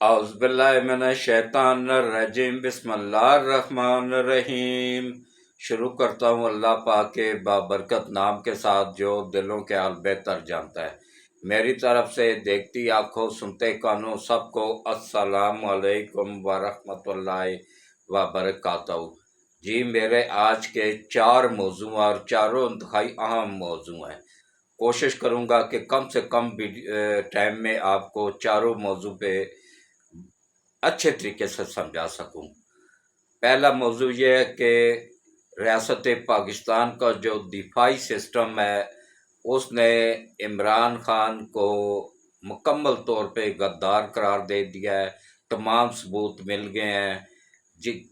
اعوذ باللہ من الشیطان الرجیم بسم اللہ الرحمن الرحیم۔ شروع کرتا ہوں اللہ پاک کے بابرکت نام کے ساتھ جو دلوں کے حال بہتر جانتا ہے۔ میری طرف سے دیکھتی آنکھوں سنتے کانوں سب کو السلام علیکم ورحمۃ اللہ وبرکاتہ۔ جی میرے آج کے 4 موضوع اور چاروں انتہائی اہم موضوع ہیں۔ کوشش کروں گا کہ کم سے کم ٹائم میں آپ کو چاروں موضوع پہ اچھے طریقے سے سمجھا سکوں۔ پہلا موضوع یہ ہے کہ ریاست پاکستان کا جو دفاعی سسٹم ہے اس نے عمران خان کو مکمل طور پہ غدار قرار دے دیا ہے۔ تمام ثبوت مل گئے ہیں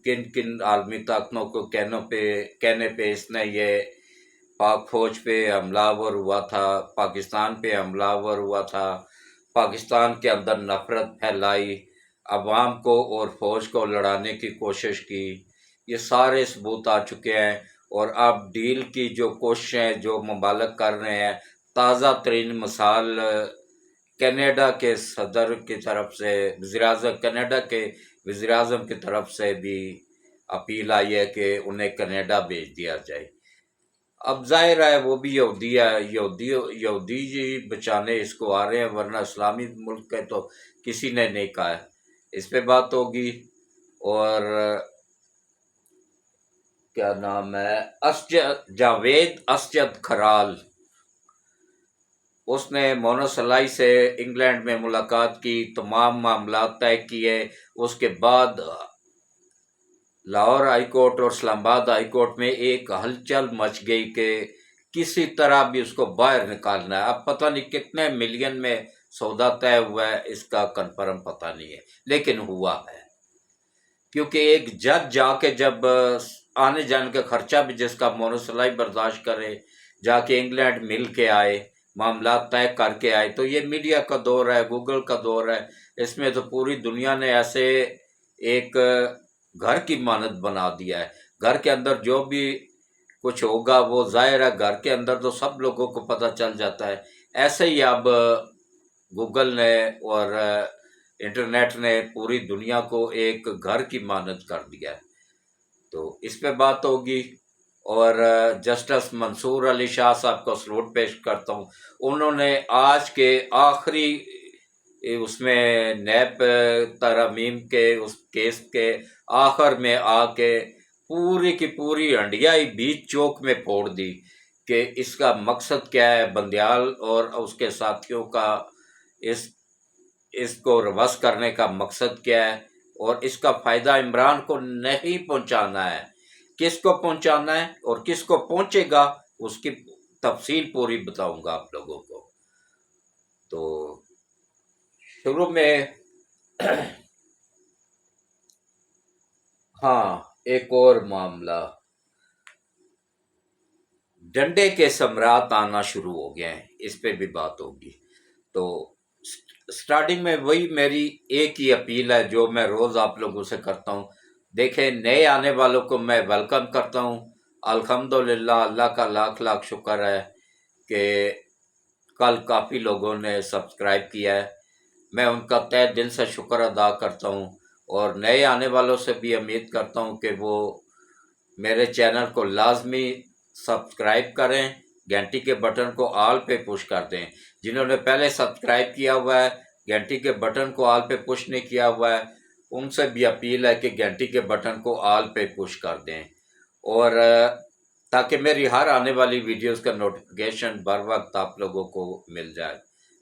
کن کن عالمی طاقتوں کو کہنے پہ اس نے یہ پاک فوج پہ حملہ آور ہوا تھا، پاکستان پہ حملہ آور ہوا تھا، پاکستان کے اندر نفرت پھیلائی، عوام کو اور فوج کو لڑانے کی کوشش کی۔ یہ سارے ثبوت آ چکے ہیں اور اب ڈیل کی جو کوششیں جو ممالک کر رہے ہیں، تازہ ترین مثال کینیڈا کے صدر کی طرف سے کینیڈا کے وزیر اعظم کی طرف سے بھی اپیل آئی ہے کہ انہیں کینیڈا بھیج دیا جائے۔ اب ظاہر ہے وہ بھی یہودی جی بچانے اس کو آ رہے ہیں، ورنہ اسلامی ملک کے تو کسی نے نہیں کہا ہے۔ اس پہ بات ہوگی۔ اور کیا نام ہے، جاوید اسجد کھرال، اس نے مونوسلائی سے انگلینڈ میں ملاقات کی، تمام معاملات طے کیے۔ اس کے بعد لاہور ہائی کورٹ اور اسلام آباد ہائی کورٹ میں ایک ہلچل مچ گئی کہ کسی طرح بھی اس کو باہر نکالنا ہے۔ اب پتہ نہیں کتنے ملین میں سودا طے ہوا ہے، اس کا کنفرم پتہ نہیں ہے، لیکن ہوا ہے۔ کیونکہ ایک جج جا کے جب آنے جانے کا خرچہ بھی جس کا مونوسلائی برداشت کرے، جا کے انگلینڈ مل کے آئے، معاملات طے کر کے آئے، تو یہ میڈیا کا دور ہے، گوگل کا دور ہے، اس میں تو پوری دنیا نے ایسے ایک گھر کی مانند بنا دیا ہے۔ گھر کے اندر جو بھی کچھ ہوگا وہ ظاہر ہے گھر کے اندر تو سب لوگوں کو پتہ چل جاتا ہے۔ ایسے ہی اب گوگل نے اور انٹرنیٹ نے پوری دنیا کو ایک گھر کی مانند کر دیا ہے، تو اس پہ بات ہوگی۔ اور جسٹس منصور علی شاہ صاحب کو سلوٹ پیش کرتا ہوں، انہوں نے آج کے آخری اس میں نیب ترامیم کے اس کیس کے آخر میں آ کے پوری کی پوری ہنڈیا ہی بیچ چوک میں پھوڑ دی کہ اس کا مقصد کیا ہے، بندیال اور اس کے ساتھیوں کا اس کو روس کرنے کا مقصد کیا ہے، اور اس کا فائدہ عمران کو نہیں پہنچانا ہے۔ کس کو پہنچانا ہے اور کس کو پہنچے گا اس کی تفصیل پوری بتاؤں گا آپ لوگوں کو۔ تو شروع میں ہاں ایک اور معاملہ، ڈنڈے کے ثمرات آنا شروع ہو گئے ہیں، اس پہ بھی بات ہوگی۔ تو سٹارٹنگ میں وہی میری ایک ہی اپیل ہے جو میں روز آپ لوگوں سے کرتا ہوں۔ دیکھیں، نئے آنے والوں کو میں ویلکم کرتا ہوں۔ الحمدللہ، اللہ کا لاکھ لاکھ شکر ہے کہ کل کافی لوگوں نے سبسکرائب کیا ہے، میں ان کا تہ دل سے شکر ادا کرتا ہوں۔ اور نئے آنے والوں سے بھی امید کرتا ہوں کہ وہ میرے چینل کو لازمی سبسکرائب کریں، گھنٹی کے بٹن کو آل پہ پش کر دیں۔ جنہوں نے پہلے سبسکرائب کیا ہوا ہے، گھنٹی کے بٹن کو آل پہ پش نہیں کیا ہوا ہے، ان سے بھی اپیل ہے کہ گھنٹی کے بٹن کو آل پہ پش کر دیں، اور تاکہ میری ہر آنے والی ویڈیوز کا نوٹیفیکیشن بر وقت آپ لوگوں کو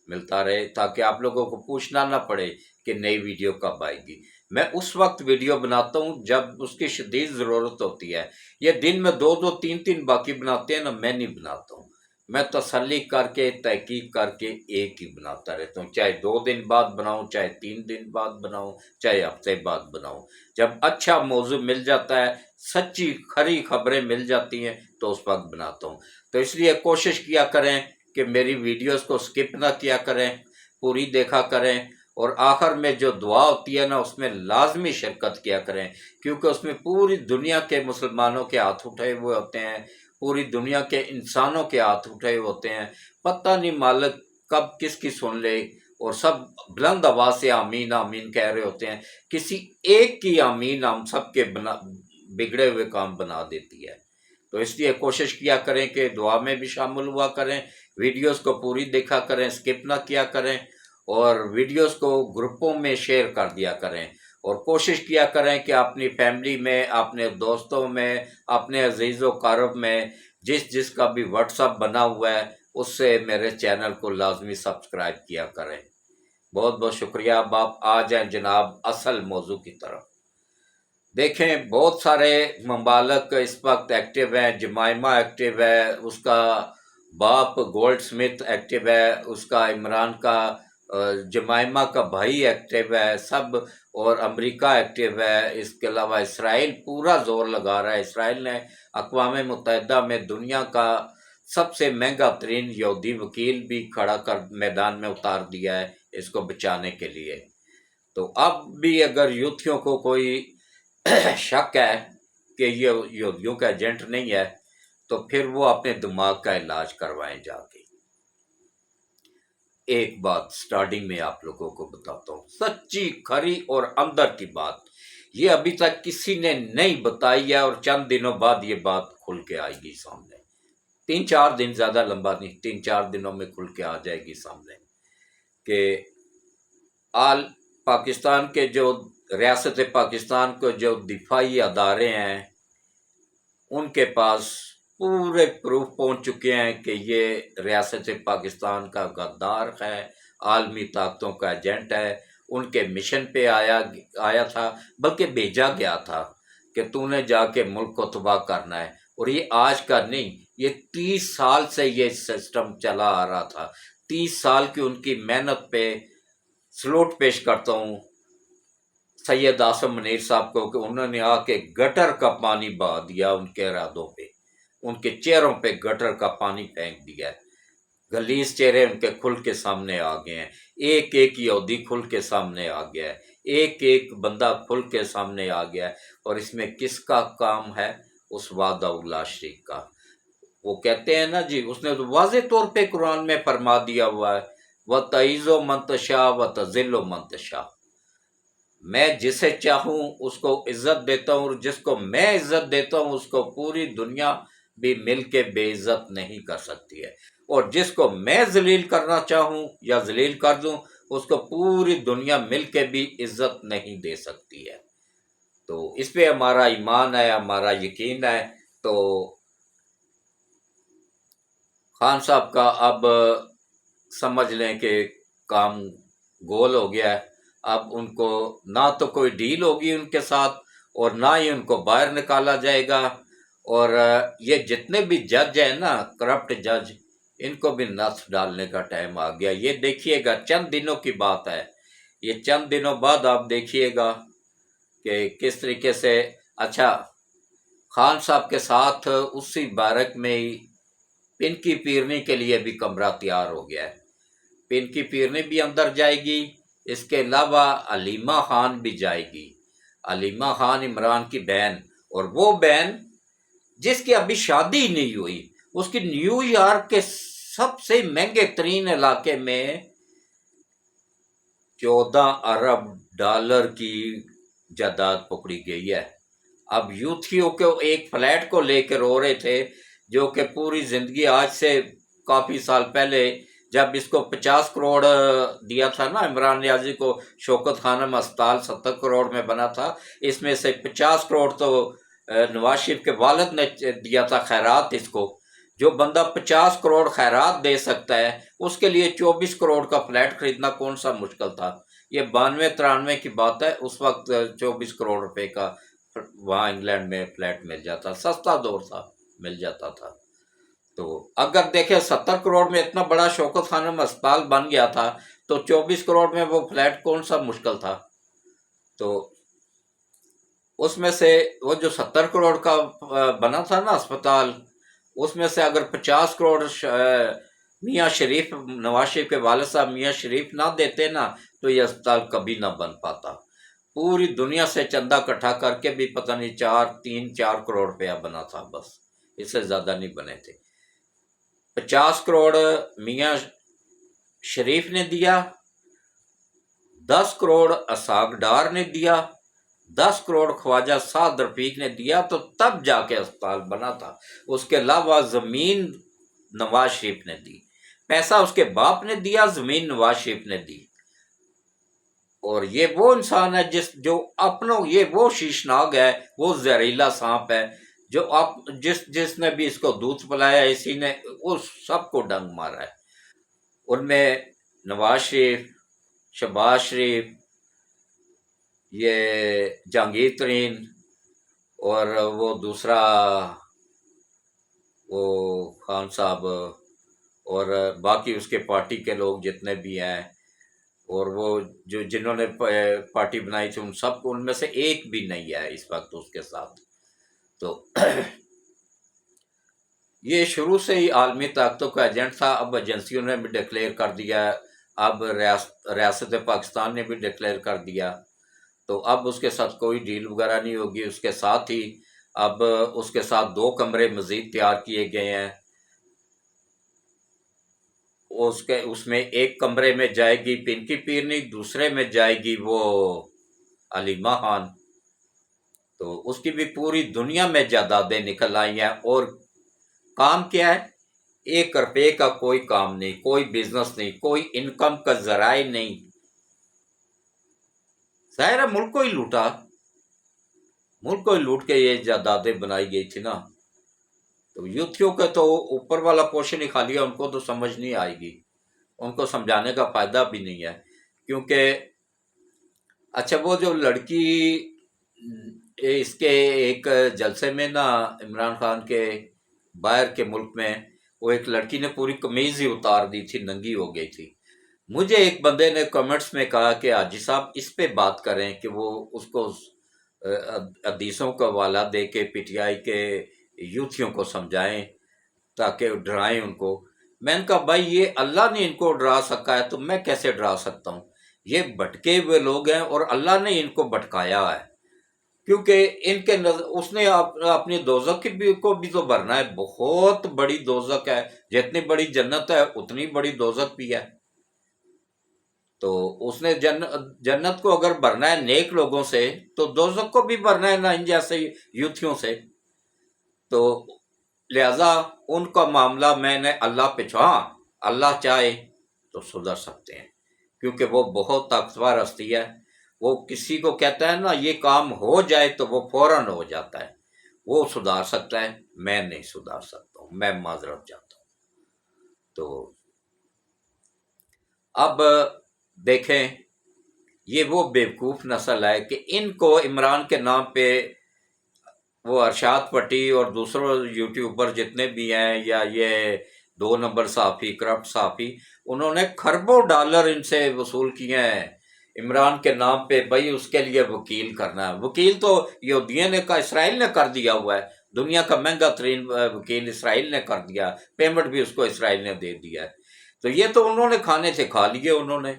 ملتا رہے، تاکہ آپ لوگوں کو پوچھنا نہ پڑے کہ نئی ویڈیو کب آئے گی۔ میں اس وقت ویڈیو بناتا ہوں جب اس کی شدید ضرورت ہوتی ہے۔ یہ دن میں 2 3 باقی بناتے ہیں نا، میں نہیں بناتا ہوں، میں تسلی کر کے تحقیق کر کے ایک ہی بناتا رہتا ہوں، چاہے 2 دن بعد بناؤں، چاہے 3 دن بعد بناؤں، چاہے ہفتے بعد بناؤں۔ جب اچھا موضوع مل جاتا ہے، سچی کھری خبریں مل جاتی ہیں تو اس وقت بناتا ہوں۔ تو اس لیے کوشش کیا کریں کہ میری ویڈیوز کو سکپ نہ کیا کریں، پوری دیکھا کریں، اور آخر میں جو دعا ہوتی ہے نا اس میں لازمی شرکت کیا کریں، کیونکہ اس میں پوری دنیا کے مسلمانوں کے ہاتھ اٹھے ہوئے ہوتے ہیں، پوری دنیا کے انسانوں کے ہاتھ اٹھے ہوتے ہیں۔ پتہ نہیں مالک کب کس کی سن لے، اور سب بلند آواز سے آمین آمین کہہ رہے ہوتے ہیں، کسی ایک کی آمین ہم سب کے بگڑے ہوئے کام بنا دیتی ہے۔ تو اس لیے کوشش کیا کریں کہ دعا میں بھی شامل ہوا کریں، ویڈیوز کو پوری دیکھا کریں، سکپ نہ کیا کریں، اور ویڈیوز کو گروپوں میں شیئر کر دیا کریں، اور کوشش کیا کریں کہ اپنی فیملی میں، اپنے دوستوں میں، اپنے عزیز و قارب میں جس کا بھی واٹس ایپ بنا ہوا ہے اس سے میرے چینل کو لازمی سبسکرائب کیا کریں۔ بہت بہت شکریہ۔ اب آپ آ جائیں جناب اصل موضوع کی طرف۔ دیکھیں بہت سارے ممالک اس وقت ایکٹیو ہیں، جمائمہ ایکٹیو ہے، اس کا باپ گولڈ سمتھ ایکٹیو ہے، اس کا عمران کا جمائمہ کا بھائی ایکٹیو ہے سب، اور امریکہ ایکٹیو ہے۔ اس کے علاوہ اسرائیل پورا زور لگا رہا ہے۔ اسرائیل نے اقوام متحدہ میں دنیا کا سب سے مہنگا ترین یہودی وکیل بھی کھڑا کر میدان میں اتار دیا ہے اس کو بچانے کے لیے۔ تو اب بھی اگر یوتھیوں کو کوئی شک ہے کہ یہ یہودیوں کا ایجنٹ نہیں ہے تو پھر وہ اپنے دماغ کا علاج کروائیں جا کے۔ ایک بات سٹارٹنگ میں آپ لوگوں کو بتاتا ہوں، سچی کھری اور اندر کی بات، یہ ابھی تک کسی نے نہیں بتائی ہے، اور چند دنوں بعد یہ بات کھل کے آئے گی سامنے۔ 3-4 دن، زیادہ لمبا نہیں، 3-4 دنوں میں کھل کے آ جائے گی سامنے کہ پاکستان کے جو ریاست پاکستان کو جو دفاعی ادارے ہیں ان کے پاس پورے پروف پہنچ چکے ہیں کہ یہ ریاست پاکستان کا غدار ہے، عالمی طاقتوں کا ایجنٹ ہے، ان کے مشن پہ آیا تھا، بلکہ بھیجا گیا تھا کہ تو نے جا کے ملک کو تباہ کرنا ہے۔ اور یہ آج کا نہیں، یہ 30 سال سے یہ سسٹم چلا آ رہا تھا۔ 30 سال کی ان کی محنت پہ سلوٹ پیش کرتا ہوں سید آصم منیر صاحب کو کہ انہوں نے آ کے گٹر کا پانی بہا دیا ان کے ارادوں پہ، ان کے چہروں پہ گٹر کا پانی پھینک دیا ہے۔ گلیس چہرے ان کے کھل کے سامنے آ گئے ہیں، ایک ایک یہودی کھل کے سامنے آ گیا ہے، ایک ایک بندہ کھل کے سامنے آ گیا ہے۔ اور اس میں کس کا کام ہے؟ اس وعدہ اللہ شریک کا۔ وہ کہتے ہیں نا جی، اس نے تو واضح طور پہ قرآن میں فرما دیا ہوا ہے، وَتَعِزُّ مَن تَشَاءُ وَتَذِلُّ مَن تَشَاءُ، میں جسے چاہوں اس کو عزت دیتا ہوں، اور جس کو میں عزت دیتا ہوں اس کو پوری دنیا بھی مل کے بے عزت نہیں کر سکتی ہے، اور جس کو میں ذلیل کرنا چاہوں یا ذلیل کر دوں اس کو پوری دنیا مل کے بھی عزت نہیں دے سکتی ہے۔ تو اس پہ ہمارا ایمان ہے، ہمارا یقین ہے۔ تو خان صاحب کا اب سمجھ لیں کہ کام گول ہو گیا ہے۔ اب ان کو نہ تو کوئی ڈیل ہوگی ان کے ساتھ، اور نہ ہی ان کو باہر نکالا جائے گا، اور یہ جتنے بھی جج ہیں نا، کرپٹ جج، ان کو بھی نس ڈالنے کا ٹائم آ گیا۔ یہ دیکھیے گا، چند دنوں کی بات ہے، یہ چند دنوں بعد آپ دیکھیے گا کہ کس طریقے سے۔ اچھا، خان صاحب کے ساتھ اسی بارک میں ہی پن کی پیرنی کے لیے بھی کمرہ تیار ہو گیا ہے، پن کی پیرنی بھی اندر جائے گی۔ اس کے علاوہ علیمہ خان بھی جائے گی، علیمہ خان عمران کی بہن، اور وہ بہن جس کی ابھی شادی نہیں ہوئی، اس کی نیو یارک کے سب سے مہنگے ترین علاقے میں 14 ارب ڈالر کی جائیداد پکڑی گئی ہے۔ اب یوتھیوں کو ایک فلیٹ کو لے کے رو رہے تھے، جو کہ پوری زندگی، آج سے کافی سال پہلے جب اس کو 50 کروڑ دیا تھا نا عمران نیازی کو، شوکت خانم اسپتال 70 کروڑ میں بنا تھا، اس میں سے 50 کروڑ تو نواز شریف کے والد نے دیا تھا خیرات اس کو۔ جو بندہ 50 کروڑ خیرات دے سکتا ہے اس کے لیے 24 کروڑ کا فلیٹ خریدنا کون سا مشکل تھا؟ یہ 92-93 کی بات ہے، اس وقت 24 کروڑ روپے کا وہاں انگلینڈ میں فلیٹ مل جاتا، سستا دور تھا، مل جاتا تھا۔ تو اگر دیکھیں 70 کروڑ میں اتنا بڑا شوکت خانم اسپتال بن گیا تھا، تو 24 کروڑ میں وہ فلیٹ کون سا مشکل تھا؟ تو اس میں سے وہ جو 70 کروڑ کا بنا تھا نا اسپتال، اس میں سے اگر 50 کروڑ میاں شریف، نواز شریف کے والد صاحب میاں شریف نہ دیتے نا تو یہ اسپتال کبھی نہ بن پاتا۔ پوری دنیا سے چندہ اکٹھا کر کے بھی پتہ نہیں 3-4 کروڑ روپیہ بنا تھا، بس اس سے زیادہ نہیں بنے تھے۔ 50 کروڑ میاں شریف نے دیا، 10 کروڑ اسحاق ڈار نے دیا، 10 کروڑ خواجہ سعد رفیق نے دیا، تو تب جا کے اسپتال بنا تھا۔ اس کے علاوہ زمین نواز شریف نے دی، پیسہ اس کے باپ نے دیا، زمین نواز شریف نے دی۔ اور یہ وہ انسان ہے جو اپنوں، یہ وہ شیشناگ ہے، وہ زہریلا سانپ ہے، جو جس نے بھی اس کو دودھ پلایا، اسی نے اس سب کو ڈنگ مارا ہے۔ ان میں نواز شریف، شہباز شریف، یہ جہانگیر ترین، اور وہ دوسرا وہ خان صاحب، اور باقی اس کے پارٹی کے لوگ جتنے بھی ہیں، اور وہ جنہوں نے پارٹی بنائی تھی، ان سب کو، ان میں سے ایک بھی نہیں ہے اس وقت اس کے ساتھ۔ تو یہ شروع سے ہی عالمی طاقتوں کا ایجنٹ تھا۔ اب ایجنسیوں نے بھی ڈکلیئر کر دیا، اب ریاست پاکستان نے بھی ڈکلیئر کر دیا، تو اب اس کے ساتھ کوئی ڈیل وغیرہ نہیں ہوگی۔ اس کے ساتھ ہی اب اس کے ساتھ 2 کمرے مزید تیار کیے گئے ہیں۔ اس میں ایک کمرے میں جائے گی پنکی پیرنی، دوسرے میں جائے گی وہ علیمہ خان۔ تو اس کی بھی پوری دنیا میں جائیدادیں نکل آئی ہیں، اور کام کیا ہے؟ 1 روپے کا کوئی کام نہیں، کوئی بزنس نہیں، کوئی انکم کا ذرائع نہیں۔ ظاہر ہے ملک کو ہی لوٹا، ملک کو ہی لوٹ کے یہ جائیدادیں بنائی گئی تھی نا۔ تو یوتھیوں کے تو اوپر والا پورشن ہی خالی ہے، ان کو تو سمجھ نہیں آئے گی، ان کو سمجھانے کا فائدہ بھی نہیں ہے، کیونکہ اچھا وہ جو لڑکی اس کے ایک جلسے میں نا، عمران خان کے باہر کے ملک میں، وہ ایک لڑکی نے پوری قمیض ہی اتار دی تھی، ننگی ہو گئی تھی۔ مجھے ایک بندے نے کمنٹس میں کہا کہ حاجی صاحب اس پہ بات کریں، کہ وہ اس کو حدیثوں کا حوالہ دے کے پی ٹی آئی کے یوتھیوں کو سمجھائیں، تاکہ ڈرائیں ان کو۔ میں نے کہا بھائی یہ اللہ نے ان کو ڈرا سکا ہے، تو میں کیسے ڈرا سکتا ہوں؟ یہ بھٹکے ہوئے لوگ ہیں، اور اللہ نے ان کو بھٹکایا ہے، کیونکہ ان کے اس نے اپنی دوزخ کو بھی تو بھرنا ہے۔ بہت بڑی دوزخ ہے، جتنی بڑی جنت ہے اتنی بڑی دوزخ بھی ہے۔ تو اس نے جنت کو اگر بھرنا ہے نیک لوگوں سے، تو دوزخ کو بھی بھرنا ہے نا ان جیسے یوتھیوں سے۔ تو لہذا ان کا معاملہ میں نے اللہ پہ چھوڑا، اللہ چاہے تو سدھر سکتے ہیں، کیونکہ وہ بہت طاقتور ہستی ہے۔ وہ کسی کو کہتا ہے نا یہ کام ہو جائے تو وہ فوراً ہو جاتا ہے، وہ سدھار سکتا ہے، میں نہیں سدھار سکتا ہوں، میں معذرت چاہتا ہوں۔ تو اب دیکھیں یہ وہ بیوقوف نسل ہے کہ ان کو عمران کے نام پہ وہ ارشاد پٹی اور دوسروں یوٹیوبر جتنے بھی ہیں، یا یہ 2 نمبر صحافی، کرپٹ صحافی، انہوں نے کھربوں ڈالر ان سے وصول کیے ہیں عمران کے نام پہ، بھائی اس کے لیے وکیل کرنا ہے۔ وکیل تو یہودیوں نے کا، اسرائیل نے کر دیا ہوا ہے، دنیا کا مہنگا ترین وکیل اسرائیل نے کر دیا، پیمنٹ بھی اس کو اسرائیل نے دے دیا ہے۔ تو یہ تو انہوں نے کھانے سے کھا لیے انہوں نے۔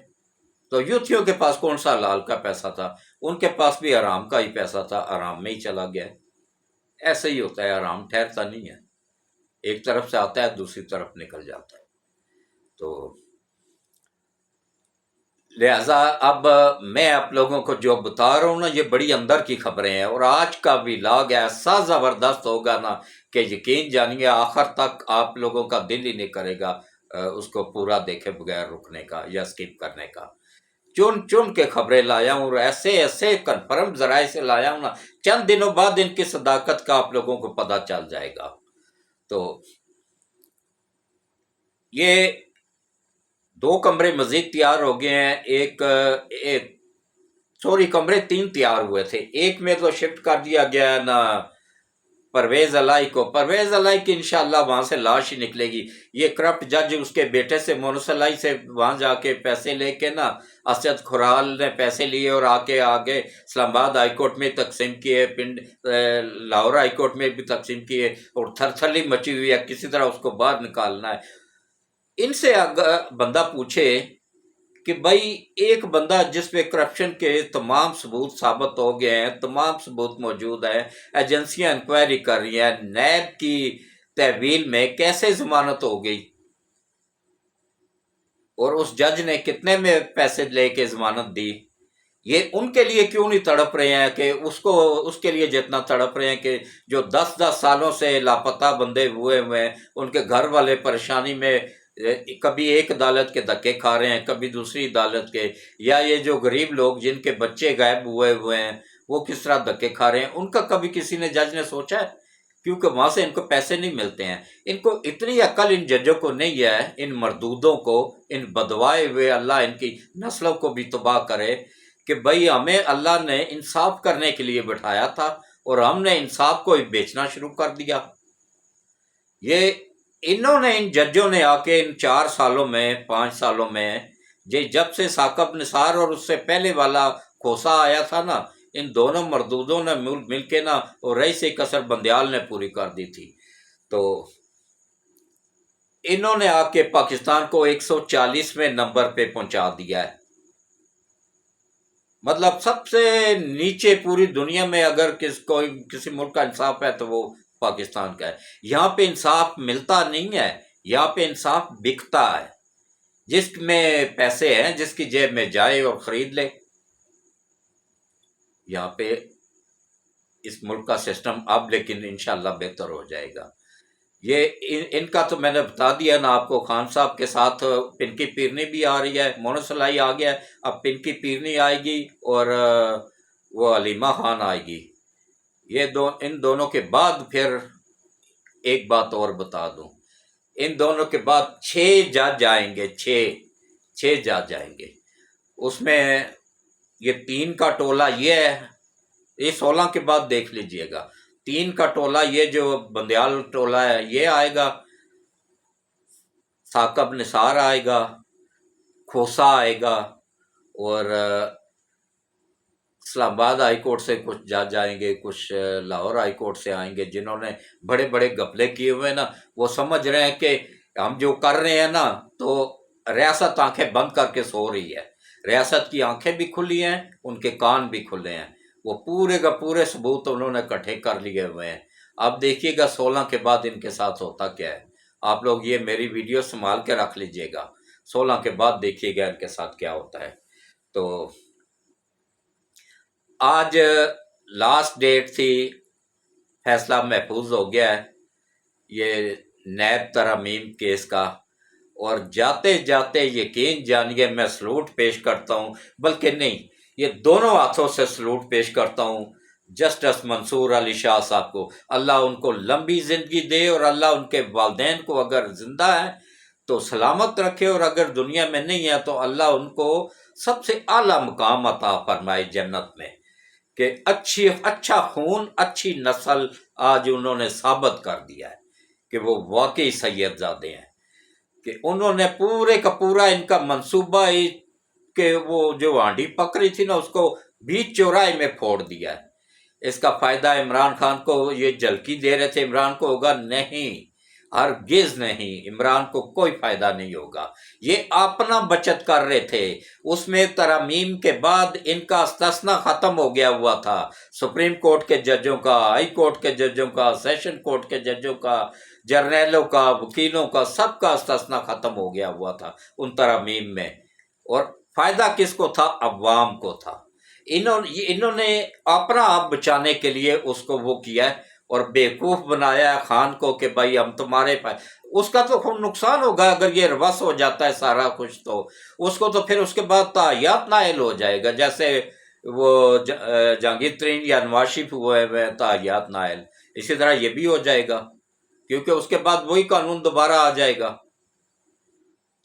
تو یوتھیوں کے پاس کون سا حلال کا پیسہ تھا؟ ان کے پاس بھی حرام کا ہی پیسہ تھا، حرام میں ہی چلا گیا۔ ایسے ہی ہوتا ہے، حرام ٹھہرتا نہیں ہے، ایک طرف سے آتا ہے دوسری طرف نکل جاتا ہے۔ تو لہذا اب میں آپ لوگوں کو جو بتا رہا ہوں نا، یہ بڑی اندر کی خبریں ہیں، اور آج کا ولاگ ایسا زبردست ہوگا نا کہ یقین جانیے آخر تک آپ لوگوں کا دل ہی نہیں کرے گا اس کو پورا دیکھے بغیر رکنے کا یا اسکپ کرنے کا۔ چن چن کے خبریں لایا ہوں، اور ایسے ایسے کنفرم ذرائع سے لایا ہوں نا، چند دنوں بعد ان کی صداقت کا آپ لوگوں کو پتہ چل جائے گا۔ تو یہ 2 کمرے مزید تیار ہو گئے ہیں، سوری کمرے 3 تیار ہوئے تھے، ایک میں تو شفٹ کر دیا گیا نا پرویز علائی کو۔ پرویز علائی کی انشاءاللہ وہاں سے لاش ہی نکلے گی۔ یہ کرپٹ جج اس کے بیٹے سے، مونس علائی سے، وہاں جا کے پیسے لے کے نا، اسد کھرال نے پیسے لیے اور آگے اسلام آباد ہائی کورٹ میں تقسیم کیے، لاہور ہائی کورٹ میں بھی تقسیم کیے، اور تھر تھلی مچی ہوئی ہے، کسی طرح اس کو باہر نکالنا ہے۔ ان سے بندہ پوچھے کہ بھائی ایک بندہ جس پہ کرپشن کے تمام ثبوت ثابت ہو گئے ہیں، تمام ثبوت موجود ہیں، ایجنسیاں انکوائری کر رہی ہیں، نیب کی تحویل میں کیسے ضمانت ہو گئی؟ اور اس جج نے کتنے میں پیسے لے کے ضمانت دی؟ یہ ان کے لیے کیوں نہیں تڑپ رہے ہیں کہ اس کے لیے جتنا تڑپ رہے ہیں کہ جو 10 سالوں سے لاپتہ بندے ہوئے ہیں، ان کے گھر والے پریشانی میں، کبھی ایک عدالت کے دھکے کھا رہے ہیں، کبھی دوسری عدالت کے، یا یہ جو غریب لوگ جن کے بچے غائب ہوئے ہیں وہ کس طرح دھکے کھا رہے ہیں، ان کا کبھی کسی نے جج نے سوچا ہے؟ کیونکہ وہاں سے ان کو پیسے نہیں ملتے ہیں۔ ان کو اتنی عقل ان ججوں کو نہیں ہے، ان مردودوں کو، ان بدوائے ہوئے، اللہ ان کی نسلوں کو بھی تباہ کرے، کہ بھئی ہمیں اللہ نے انصاف کرنے کے لیے بٹھایا تھا اور ہم نے انصاف کو ہی بیچنا شروع کر دیا۔ یہ انہوں نے، ان ججوں نے آ کے ان 4 سالوں میں، 5 سالوں میں، جب سے ثاقب نثار اور اس سے پہلے والا کھوسا آیا تھا نا، ان دونوں مردودوں نے مل کے نا، اور رئیس قصر بندیال نے پوری کر دی تھی۔ تو انہوں نے آ کے پاکستان کو 140ویں نمبر پہ پہنچا دیا ہے۔ مطلب سب سے نیچے پوری دنیا میں اگر کسی ملک کا انصاف ہے تو وہ پاکستان کا ہے۔ یہاں پہ انصاف ملتا نہیں ہے، یہاں پہ انصاف بکتا ہے۔ جس میں پیسے ہیں، جس کی جیب میں جائے اور خرید لے۔ یہاں پہ اس ملک کا سسٹم اب لیکن انشاءاللہ بہتر ہو جائے گا۔ یہ ان کا تو میں نے بتا دیا نا آپ کو، خان صاحب کے ساتھ پنکی پیرنی بھی آ رہی ہے، مونس سلائی آ گیا ہے، اب پنکی پیرنی آئے گی اور وہ علیمہ خان آئے گی۔ ان دونوں کے بعد پھر ایک بات اور بتا دوں، ان دونوں کے بعد 6 جج آئیں گے، 6 جج آئیں گے۔ اس میں یہ 3 کا ٹولہ یہ ہے، یہ 16 کے بعد دیکھ لیجئے گا، 3 کا ٹولہ یہ جو بندیال ٹولہ ہے یہ آئے گا، ثاقب نثار آئے گا، کھوسا آئے گا، اور اسلام آباد ہائی کورٹ سے کچھ جج آئیں گے، کچھ لاہور ہائی کورٹ سے آئیں گے، جنہوں نے بڑے بڑے گپلے کیے ہوئے نا، وہ سمجھ رہے ہیں کہ ہم جو کر رہے ہیں نا، تو ریاست آنکھیں بند کر کے سو رہی ہے۔ ریاست کی آنکھیں بھی کھلی ہیں، ان کے کان بھی کھلے ہیں، وہ پورے کا پورے ثبوت انہوں نے اکٹھے کر لیے ہوئے ہیں۔ اب دیکھیے گا 16 کے بعد ان کے ساتھ ہوتا کیا ہے۔ آپ لوگ یہ میری ویڈیو سنبھال کے رکھ لیجئے گا، 16 کے بعد دیکھیے گا ان کے ساتھ کیا ہوتا ہے۔ تو آج لاسٹ ڈیٹ تھی، فیصلہ محفوظ ہو گیا ہے یہ نیب ترامیم کیس کا، اور جاتے جاتے یقین جانیے میں سلوٹ پیش کرتا ہوں، بلکہ نہیں، یہ دونوں ہاتھوں سے سلوٹ پیش کرتا ہوں جسٹس منصور علی شاہ صاحب کو۔ اللہ ان کو لمبی زندگی دے، اور اللہ ان کے والدین کو اگر زندہ ہے تو سلامت رکھے، اور اگر دنیا میں نہیں ہے تو اللہ ان کو سب سے اعلیٰ مقام عطا فرمائے جنت میں، کہ اچھا خون، اچھی نسل آج انہوں نے ثابت کر دیا ہے کہ وہ واقعی سید زادے ہیں، کہ انہوں نے پورے کا پورا ان کا منصوبہ کہ وہ جو ہانڈی پک رہی تھی نا، اس کو بیچ چوراہے میں پھوڑ دیا ہے۔ اس کا فائدہ عمران خان کو، یہ جھلکی دے رہے تھے عمران کو ہوگا، نہیں، ہرگز نہیں، عمران کو کوئی فائدہ نہیں ہوگا۔ یہ اپنا بچت کر رہے تھے، اس میں ترامیم کے بعد ان کا استثنا ختم ہو گیا ہوا تھا، سپریم کورٹ کے ججوں کا، ہائی کورٹ کے ججوں کا، سیشن کورٹ کے ججوں کا، جرنیلوں کا، وکیلوں کا، سب کا استثنا ختم ہو گیا ہوا تھا ان ترامیم میں، اور فائدہ کس کو تھا؟ عوام کو تھا۔ انہوں نے اپنا آپ بچانے کے لیے اس کو وہ کیا ہے، اور بیوقوف بنایا ہے خان کو کہ بھائی ہم تمہارے پاس، اس کا تو خود نقصان ہوگا اگر یہ روس ہو جاتا ہے سارا کچھ، تو اس کو تو پھر اس کے بعد تاحیات نائل ہو جائے گا، جیسے وہ جہانگیر ترین یا نواز شریف ہوئے تاحیات نائل، اسی طرح یہ بھی ہو جائے گا، کیونکہ اس کے بعد وہی قانون دوبارہ آ جائے گا۔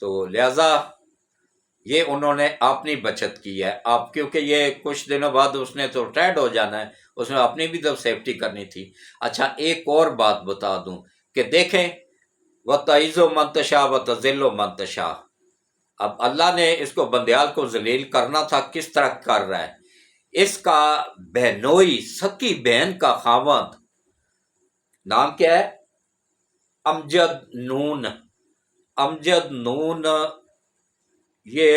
تو لہذا یہ انہوں نے اپنی بچت کی ہے اب، کیونکہ یہ کچھ دنوں بعد اس نے تو ریٹائرڈ ہو جانا ہے، اس نے اپنی بھی تو سیفٹی کرنی تھی۔ اچھا ایک اور بات بتا دوں کہ دیکھیں، وَتَعِزُّ مَن تَشَاءُ وَتُذِلُّ مَن تَشَاءُ، اب اللہ نے اس کو بندیال کو ذلیل کرنا تھا، کس طرح کر رہا ہے؟ اس کا بہنوئی، سکی بہن کا خاوند، نام کیا ہے؟ امجد نون۔ امجد نون، یہ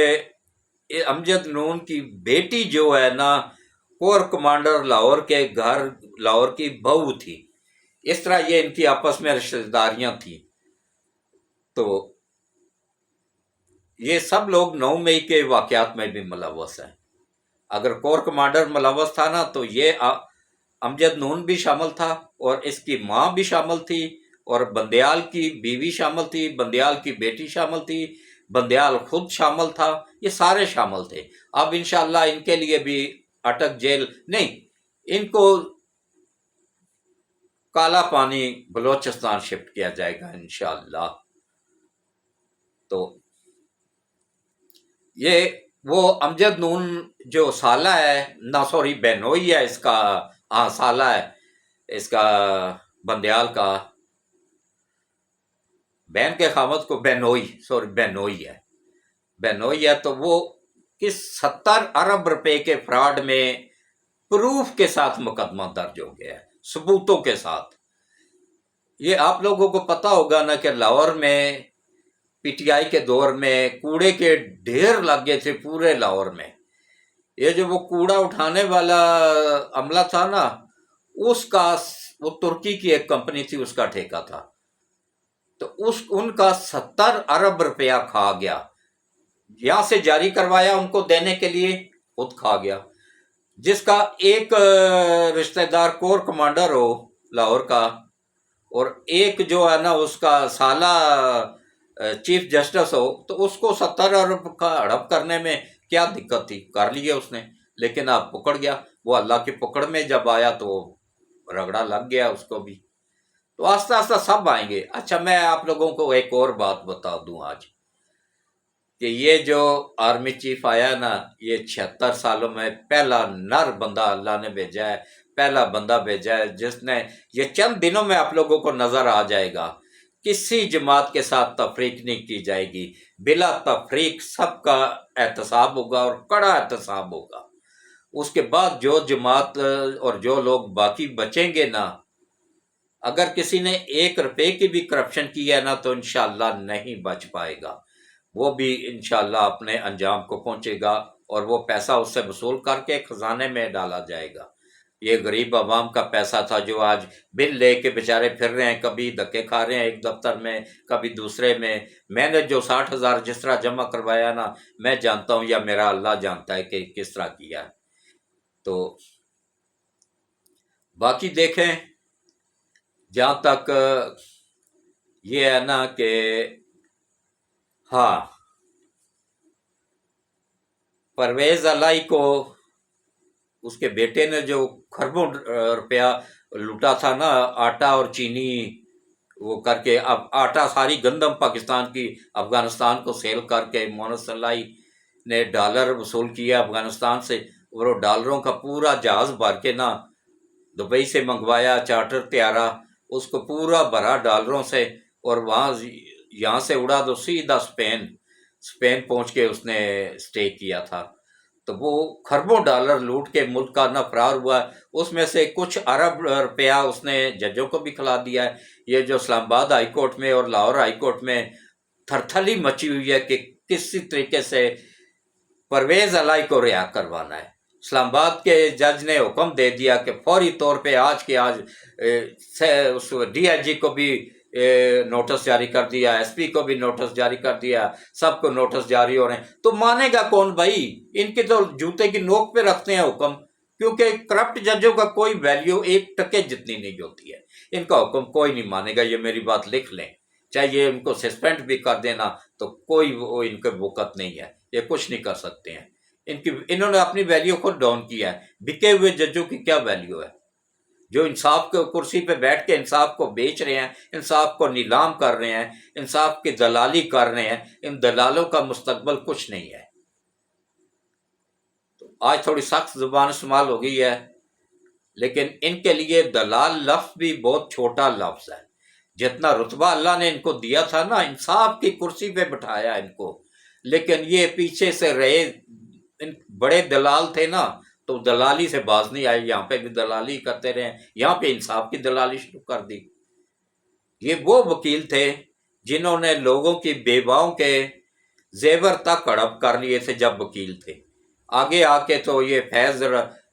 امجد نون کی بیٹی جو ہے نا، کور کمانڈر لاہور کے گھر، لاہور کی بہو تھی، اس طرح یہ ان کی آپس میں رشتہ داریاں تھیں۔ تو یہ سب لوگ 9 مئی کے واقعات میں بھی ملوث ہیں۔ اگر کور کمانڈر ملوث تھا نا تو یہ امجد نون بھی شامل تھا، اور اس کی ماں بھی شامل تھی، اور بندیال کی بیوی شامل تھی، بندیال کی بیٹی شامل تھی، بندیال خود شامل تھا، یہ سارے شامل تھے۔ اب انشاءاللہ ان کے لیے بھی اٹک جیل نہیں، ان کو کالا پانی بلوچستان شفٹ کیا جائے گا انشاءاللہ۔ تو یہ وہ امجد نون جو سالہ ہے، نہ سوری بہنوئی ہے اس کا، ہاں سالہ ہے اس کا بندیال کا، بہن کے خامد کو بہنوئی ہے، تو وہ کس 70 ارب روپے کے فراڈ میں پروف کے ساتھ مقدمہ درج ہو گیا ہے، ثبوتوں کے ساتھ۔ یہ آپ لوگوں کو پتہ ہوگا نا کہ لاہور میں پی ٹی آئی کے دور میں کوڑے کے ڈھیر لگ گئے تھے پورے لاہور میں۔ یہ جو وہ کوڑا اٹھانے والا عملہ تھا نا، اس کا وہ ترکی کی ایک کمپنی تھی، اس کا ٹھیکہ تھا، تو ان کا 70 ارب روپیہ کھا گیا، یہاں سے جاری کروایا ان کو دینے کے لیے، خود کھا گیا۔ جس کا ایک رشتہ دار کور کمانڈر ہو لاہور کا، اور ایک جو ہے نا اس کا سالہ چیف جسٹس ہو، تو اس کو 70 ارب کا ہڑپ کرنے میں کیا دقت تھی، کر لیے اس نے، لیکن اب پکڑ گیا، وہ اللہ کی پکڑ میں جب آیا تو رگڑا لگ گیا اس کو بھی۔ تو آہستہ آہستہ سب آئیں گے۔ اچھا میں آپ لوگوں کو ایک اور بات بتا دوں آج، کہ یہ جو آرمی چیف آیا نا، یہ 76 سالوں میں پہلا نر بندہ اللہ نے بھیجا ہے، پہلا بندہ بھیجا ہے جس نے، یہ چند دنوں میں آپ لوگوں کو نظر آ جائے گا، کسی جماعت کے ساتھ تفریق نہیں کی جائے گی، بلا تفریق سب کا احتساب ہوگا، اور کڑا احتساب ہوگا۔ اس کے بعد جو جماعت اور جو لوگ باقی بچیں گے نا، اگر کسی نے 1 روپے کی بھی کرپشن کی ہے نا، تو انشاءاللہ نہیں بچ پائے گا، وہ بھی انشاءاللہ اپنے انجام کو پہنچے گا، اور وہ پیسہ اس سے وصول کر کے خزانے میں ڈالا جائے گا۔ یہ غریب عوام کا پیسہ تھا جو آج بل لے کے بیچارے پھر رہے ہیں، کبھی دھکے کھا رہے ہیں ایک دفتر میں، کبھی دوسرے میں۔ میں نے جو 60,000 جس طرح جمع کروایا نا، میں جانتا ہوں یا میرا اللہ جانتا ہے کہ کس طرح کیا ہے۔ تو باقی دیکھیں، جہاں تک یہ ہے نا کہ ہاں، پرویز الہی کو اس کے بیٹے نے جو خربوں روپیہ لوٹا تھا نا، آٹا اور چینی وہ کر کے، اب آٹا ساری گندم پاکستان کی افغانستان کو سیل کر کے مونس الہی نے ڈالر وصول کیا افغانستان سے، اور وہ ڈالروں کا پورا جہاز بھر کے نا دبئی سے منگوایا، چارٹر طیارہ، اس کو پورا بھرا ڈالروں سے، اور وہاں یہاں سے اڑا تو سیدھا اسپین پہنچ کے اس نے اسٹے کیا تھا۔ تو وہ خربوں ڈالر لوٹ کے ملک کا نہ فرار ہوا، اس میں سے کچھ ارب روپیہ اس نے ججوں کو بھی کھلا دیا ہے۔ یہ جو اسلام آباد ہائی کورٹ میں اور لاہور ہائی کورٹ میں تھرتھلی مچی ہوئی ہے کہ کسی طریقے سے پرویز الہی کو رہا کروانا ہے، اسلام آباد کے جج نے حکم دے دیا کہ فوری طور پہ آج کے آج اس ڈی آئی جی کو بھی نوٹس جاری کر دیا، ایس پی کو بھی نوٹس جاری کر دیا، سب کو نوٹس جاری ہو رہے ہیں۔ تو مانے گا کون بھائی؟ ان کے تو جوتے کی نوک پہ رکھتے ہیں حکم، کیونکہ کرپٹ ججوں کا کوئی ویلیو 1 ٹکے جتنی نہیں ہوتی ہے، ان کا حکم کوئی نہیں مانے گا، یہ میری بات لکھ لیں، چاہے یہ ان کو سسپینڈ بھی کر دینا تو کوئی وہ ان کے وقت نہیں ہے، یہ کچھ نہیں کر سکتے ہیں۔ انہوں نے اپنی ویلیو خود ڈاؤن کیا ہے، بکے ہوئے ججوں کی کیا ویلیو ہے؟ جو انصاف کے کرسی پہ بیٹھ کے انصاف کو بیچ رہے ہیں، انصاف کو نیلام کر رہے ہیں، انصاف کی دلالی کر رہے ہیں، ان دلالوں کا مستقبل کچھ نہیں ہے۔ تو آج تھوڑی سخت زبان استعمال ہو گئی ہے، لیکن ان کے لیے دلال لفظ بھی بہت چھوٹا لفظ ہے۔ جتنا رتبہ اللہ نے ان کو دیا تھا نا، انصاف کی کرسی پہ بٹھایا ان کو، لیکن یہ پیچھے سے رہے، ان بڑے دلال تھے نا، تو دلالی سے باز نہیں آئے، یہاں پہ بھی دلالی کرتے رہے، یہاں پہ انصاف کی دلالی شروع کر دی۔ یہ وہ وکیل تھے جنہوں نے لوگوں کی بیواؤں کے زیور تک ہڑپ کر لیے تھے جب وکیل تھے۔ آگے آ کے تو یہ فیض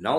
9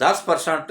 10%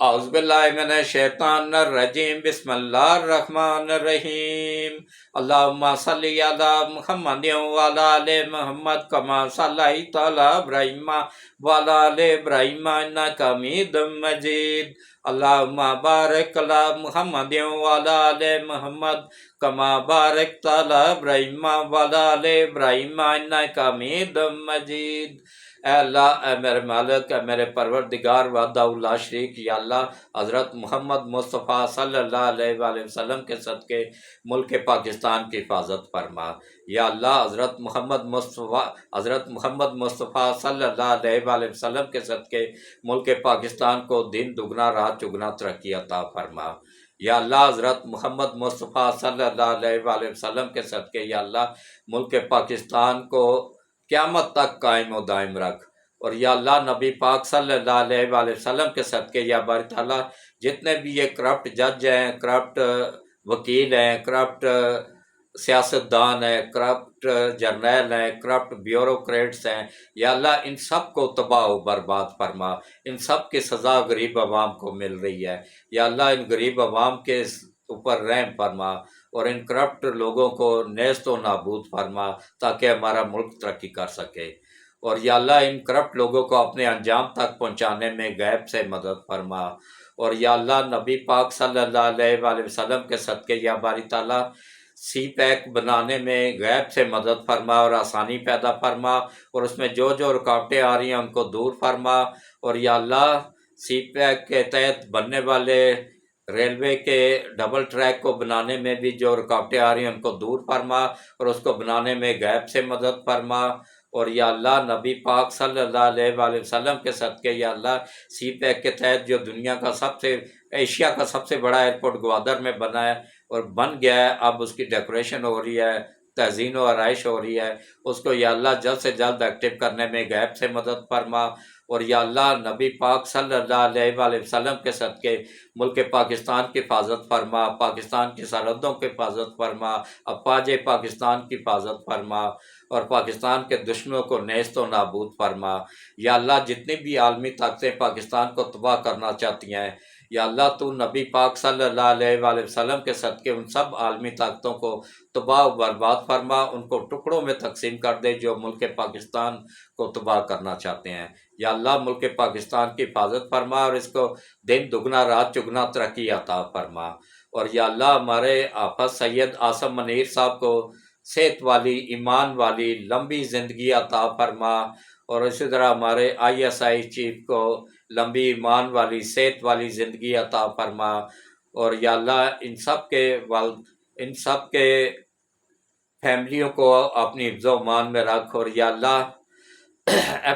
اعوذ باللہ من الشیطان الرجیم بسم اللہ الرحمن الرحیم اللہم صلی علی محمد وعلی آل محمد کما صلیت علی ابراہیم وعلی آل ابراہیم انک حمید مجید اللہم بارک علی محمد وعلی آل محمد کما بارکت علی ابراہیم وعلی آل ابراہیم انک حمید مجید۔ اے اللہ، اے میرے مالک، اے میرے پروردگار وحدہ لا شریک، یا اللہ حضرت محمد مصطفیٰ صلی اللہ علیہ وآلہ وسلم کے صدقے ملک پاکستان کی حفاظت فرما۔ یا اللہ حضرت محمد مصطفیٰ صلی اللہ علیہ وآلہ وسلم کے صدقے ملک پاکستان کو دن دگنا رات چگنا ترقی عطا فرما۔ یا اللہ حضرت محمد مصطفیٰ صلی اللہ علیہ وآلہ وسلم کے صدقے یا اللہ ملک پاکستان کو قیامت تک قائم و دائم رکھ۔ اور یا اللہ نبی پاک صلی اللہ علیہ وآلہ وسلم کے صدقے یا باری تعالیٰ جتنے بھی یہ کرپٹ جج ہیں، کرپٹ وکیل ہیں، کرپٹ سیاستدان ہیں، کرپٹ جرنیل ہیں، کرپٹ بیوروکریٹس ہیں، یا اللہ ان سب کو تباہ و برباد فرما۔ ان سب کی سزا غریب عوام کو مل رہی ہے، یا اللہ ان غریب عوام کے اوپر رحم فرما اور ان کرپٹ لوگوں کو نیست و نابود فرما تاکہ ہمارا ملک ترقی کر سکے۔ اور یا اللہ ان کرپٹ لوگوں کو اپنے انجام تک پہنچانے میں غیب سے مدد فرما۔ اور یا اللہ نبی پاک صلی اللہ علیہ وآلہ وسلم کے صدقے یا باری تعالیٰ سی پیک بنانے میں غیب سے مدد فرما اور آسانی پیدا فرما، اور اس میں جو جو رکاوٹیں آ رہی ہیں ان کو دور فرما۔ اور یا اللہ سی پیک کے تحت بننے والے ریلوے کے ڈبل ٹریک کو بنانے میں بھی جو رکاوٹیں آ رہی ہیں ان کو دور فرما اور اس کو بنانے میں غیب سے مدد فرما۔ اور یا اللہ نبی پاک صلی اللہ علیہ وآلہ وسلم کے صدقے یا اللہ سی پیک کے تحت جو دنیا کا ایشیا کا سب سے بڑا ایئرپورٹ گوادر میں بنا ہے اور بن گیا ہے، اب اس کی ڈیکوریشن ہو رہی ہے، تزئین و آرائش ہو رہی ہے، اس کو یا اللہ جلد سے جلد ایکٹیو کرنے میں غیب سے مدد فرما۔ اور یا اللہ نبی پاک صلی اللہ علیہ وآلہ وسلم کے صدقے ملک پاکستان کی حفاظت فرما، پاکستان کی سرحدوں کی حفاظت فرما، افواج پاکستان کی حفاظت فرما اور پاکستان کے دشمنوں کو نیست و نابود فرما۔ یا اللہ جتنی بھی عالمی طاقتیں پاکستان کو تباہ کرنا چاہتی ہیں، یا اللہ تو نبی پاک صلی اللہ علیہ وآلہ وسلم کے صدقے ان سب عالمی طاقتوں کو تباہ و برباد فرما، ان کو ٹکڑوں میں تقسیم کر دے جو ملک پاکستان کو تباہ کرنا چاہتے ہیں۔ یا اللہ ملک پاکستان کی حفاظت فرما اور اس کو دن دگنا رات چگنا ترقی عطا فرما۔ اور یا اللہ ہمارے حافظ سید عاصم منیر صاحب کو صحت والی، ایمان والی، لمبی زندگی عطا فرما، اور اسی طرح ہمارے ISI چیف کو لمبی ایمان والی، صحت والی زندگی عطا فرما۔ اور یا اللہ ان سب کے فیملیوں کو اپنی حفظ و امان میں رکھ۔ اور یا اللہ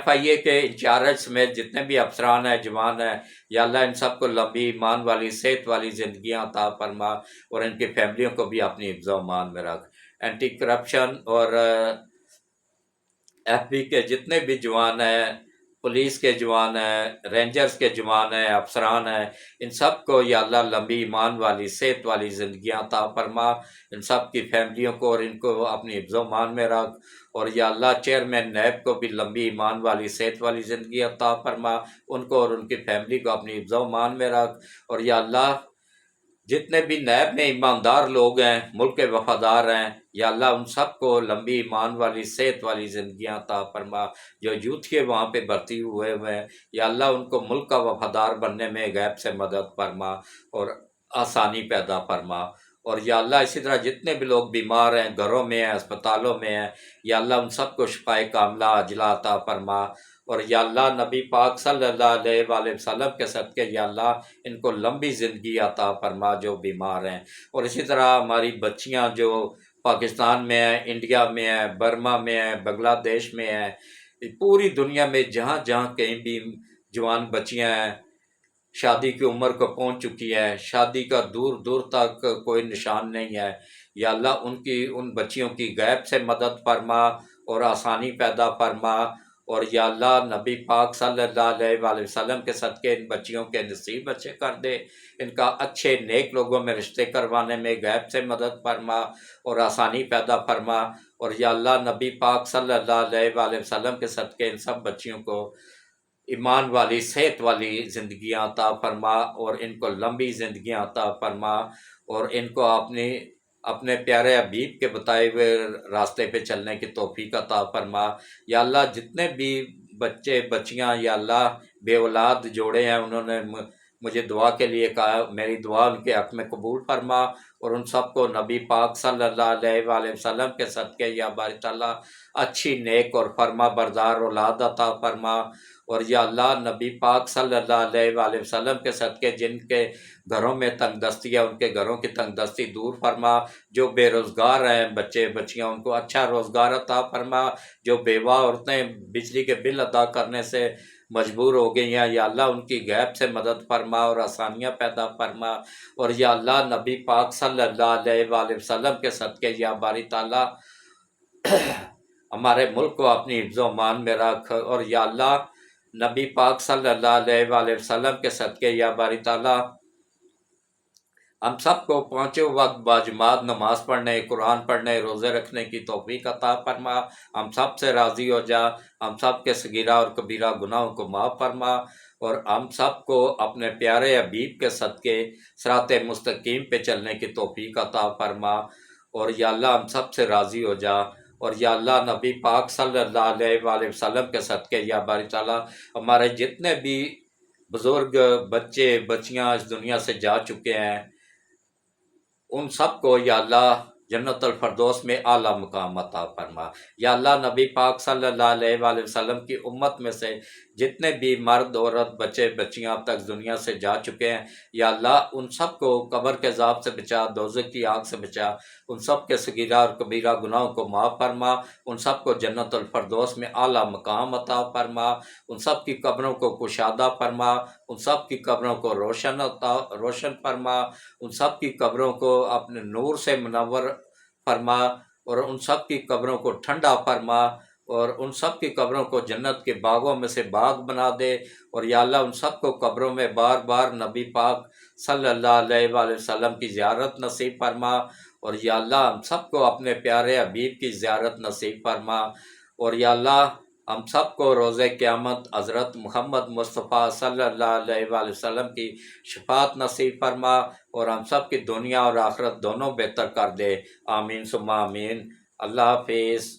FIA کے انچارج سمیت جتنے بھی افسران ہیں، جوان ہیں، یا اللہ ان سب کو لمبی ایمان والی، صحت والی زندگیاں عطا فرما اور ان کی فیملیوں کو بھی اپنی حفظ و امان میں رکھ۔ اینٹی کرپشن اور FB کے جتنے بھی جوان ہیں، پولیس کے جوان ہیں، رینجرز کے جوان ہیں، افسران ہیں، ان سب کو یا اللہ لمبی ایمان والی، صحت والی زندگیاں عطا فرما، ان سب کی فیملیوں کو اور ان کو اپنی حفظ و امان میں رکھ۔ اور یا اللہ چیئرمین نیب کو بھی لمبی ایمان والی، صحت والی زندگی عطا فرما، ان کو اور ان کی فیملی کو اپنی حفظ و امان میں رکھ۔ اور یا اللہ جتنے بھی نیب میں ایماندار لوگ ہیں، ملک کے وفادار ہیں، یا اللہ ان سب کو لمبی ایمان والی، صحت والی زندگیاں عطا فرما۔ جو یوتھ کے وہاں پہ بھرتی ہوئے ہیں، یا اللہ ان کو ملک کا وفادار بننے میں غیب سے مدد فرما اور آسانی پیدا فرما۔ اور یا اللہ اسی طرح جتنے بھی لوگ بیمار ہیں، گھروں میں ہیں، اسپتالوں میں ہیں، یا اللہ ان سب کو شفائے کاملہ عاجلہ عطا فرما۔ اور یا اللہ نبی پاک صلی اللہ علیہ وآلہ وسلم کے صدقے یا اللہ ان کو لمبی زندگی عطا فرما جو بیمار ہیں۔ اور اسی طرح ہماری بچیاں جو پاکستان میں ہیں، انڈیا میں ہیں، برما میں ہیں، بنگلہ دیش میں ہیں، پوری دنیا میں جہاں جہاں کہیں بھی جوان بچیاں ہیں، شادی کی عمر کو پہنچ چکی ہے، شادی کا دور دور تک کوئی نشان نہیں ہے، یا اللہ ان بچیوں کی غیب سے مدد فرما اور آسانی پیدا فرما۔ اور یا اللہ نبی پاک صلی اللہ علیہ وآلہ وسلم کے صدقے ان بچیوں کے نصیب اچھے کر دے، ان کا اچھے نیک لوگوں میں رشتے کروانے میں غیب سے مدد فرما اور آسانی پیدا فرما۔ اور یا اللہ نبی پاک صلی اللہ علیہ وآلہ وسلم کے صدقے ان سب بچیوں کو ایمان والی صحت والی زندگیاں عطا فرما، اور ان کو لمبی زندگیاں عطا فرما، اور ان کو اپنے پیارے حبیب کے بتائے ہوئے راستے پہ چلنے کی توفیق عطا فرما۔ یا اللہ جتنے بھی بچے بچیاں یا اللہ بے اولاد جوڑے ہیں، انہوں نے مجھے دعا کے لیے کہا، میری دعا ان کے حق میں قبول فرما، اور ان سب کو نبی پاک صلی اللہ علیہ وآلہ وسلم کے صدقے یا باری تعالیٰ اچھی نیک اور فرما بردار اولاد عطا فرما۔ اور یا اللہ نبی پاک صلی اللہ علیہ وآلہ وسلم کے صدقے جن کے گھروں میں تنگ دستی ہے، ان کے گھروں کی تنگ دستی دور فرما۔ جو بے روزگار ہیں بچے بچیاں، ان کو اچھا روزگار عطا فرما۔ جو بیوہ عورتیں بجلی کے بل ادا کرنے سے مجبور ہو گئی ہیں، یا اللہ ان کی غیب سے مدد فرما اور آسانیاں پیدا فرما۔ اور یا اللہ نبی پاک صلی اللہ علیہ وآلہ وسلم کے صدقے یا باری تعالیٰ ہمارے ملک کو اپنی حفظ و امان میں رکھ، اور یا اللہ نبی پاک صلی اللہ علیہ وآلہ وسلم کے صدقے یا باری تعالیٰ ہم سب کو پانچوں وقت باجماعت نماز پڑھنے، قرآن پڑھنے، روزے رکھنے کی توفیق عطا فرما۔ ہم سب سے راضی ہو جا، ہم سب کے صغیرہ اور کبیرہ گناہوں کو معاف فرما، اور ہم سب کو اپنے پیارے حبیب کے صدقے صراط مستقیم پہ چلنے کی توفیق عطا فرما۔ اور یا اللہ ہم سب سے راضی ہو جا، اور یا اللہ نبی پاک صلی اللہ علیہ وآلہ وسلم کے صدقے یا باری تعالیٰ ہمارے جتنے بھی بزرگ بچے بچیاں اس دنیا سے جا چکے ہیں، ان سب کو یا اللہ جنت الفردوس میں اعلیٰ مقام عطا فرما۔ یا اللہ نبی پاک صلی اللہ علیہ وآلہ وسلم کی امت میں سے جتنے بھی مرد عورت بچے بچیاں اب تک دنیا سے جا چکے ہیں، یا اللہ ان سب کو قبر کے عذاب سے بچا، دوزخ کی آگ سے بچا، ان سب کے صغیرہ اور کبیرہ گناہوں کو معاف فرما، ان سب کو جنت الفردوس میں اعلیٰ مقام عطا فرما، ان سب کی قبروں کو کشادہ فرما، ان سب کی قبروں کو روشن فرما، ان سب کی قبروں کو اپنے نور سے منور فرما، اور ان سب کی قبروں کو ٹھنڈا فرما، اور ان سب کی قبروں کو جنت کے باغوں میں سے باغ بنا دے۔ اور یا اللہ ان سب کو قبروں میں بار بار نبی پاک صلی اللہ علیہ وآلہ وسلم کی زیارت نصیب فرما، اور یا اللہ ہم سب کو اپنے پیارے حبیب کی زیارت نصیب فرما۔ اور یا اللہ ہم سب کو روز قیامت حضرت محمد مصطفیٰ صلی اللہ علیہ وآلہ وسلم کی شفاعت نصیب فرما، اور ہم سب کی دنیا اور آخرت دونوں بہتر کر دے۔ آمین ثم آمین۔ اللہ حافظ۔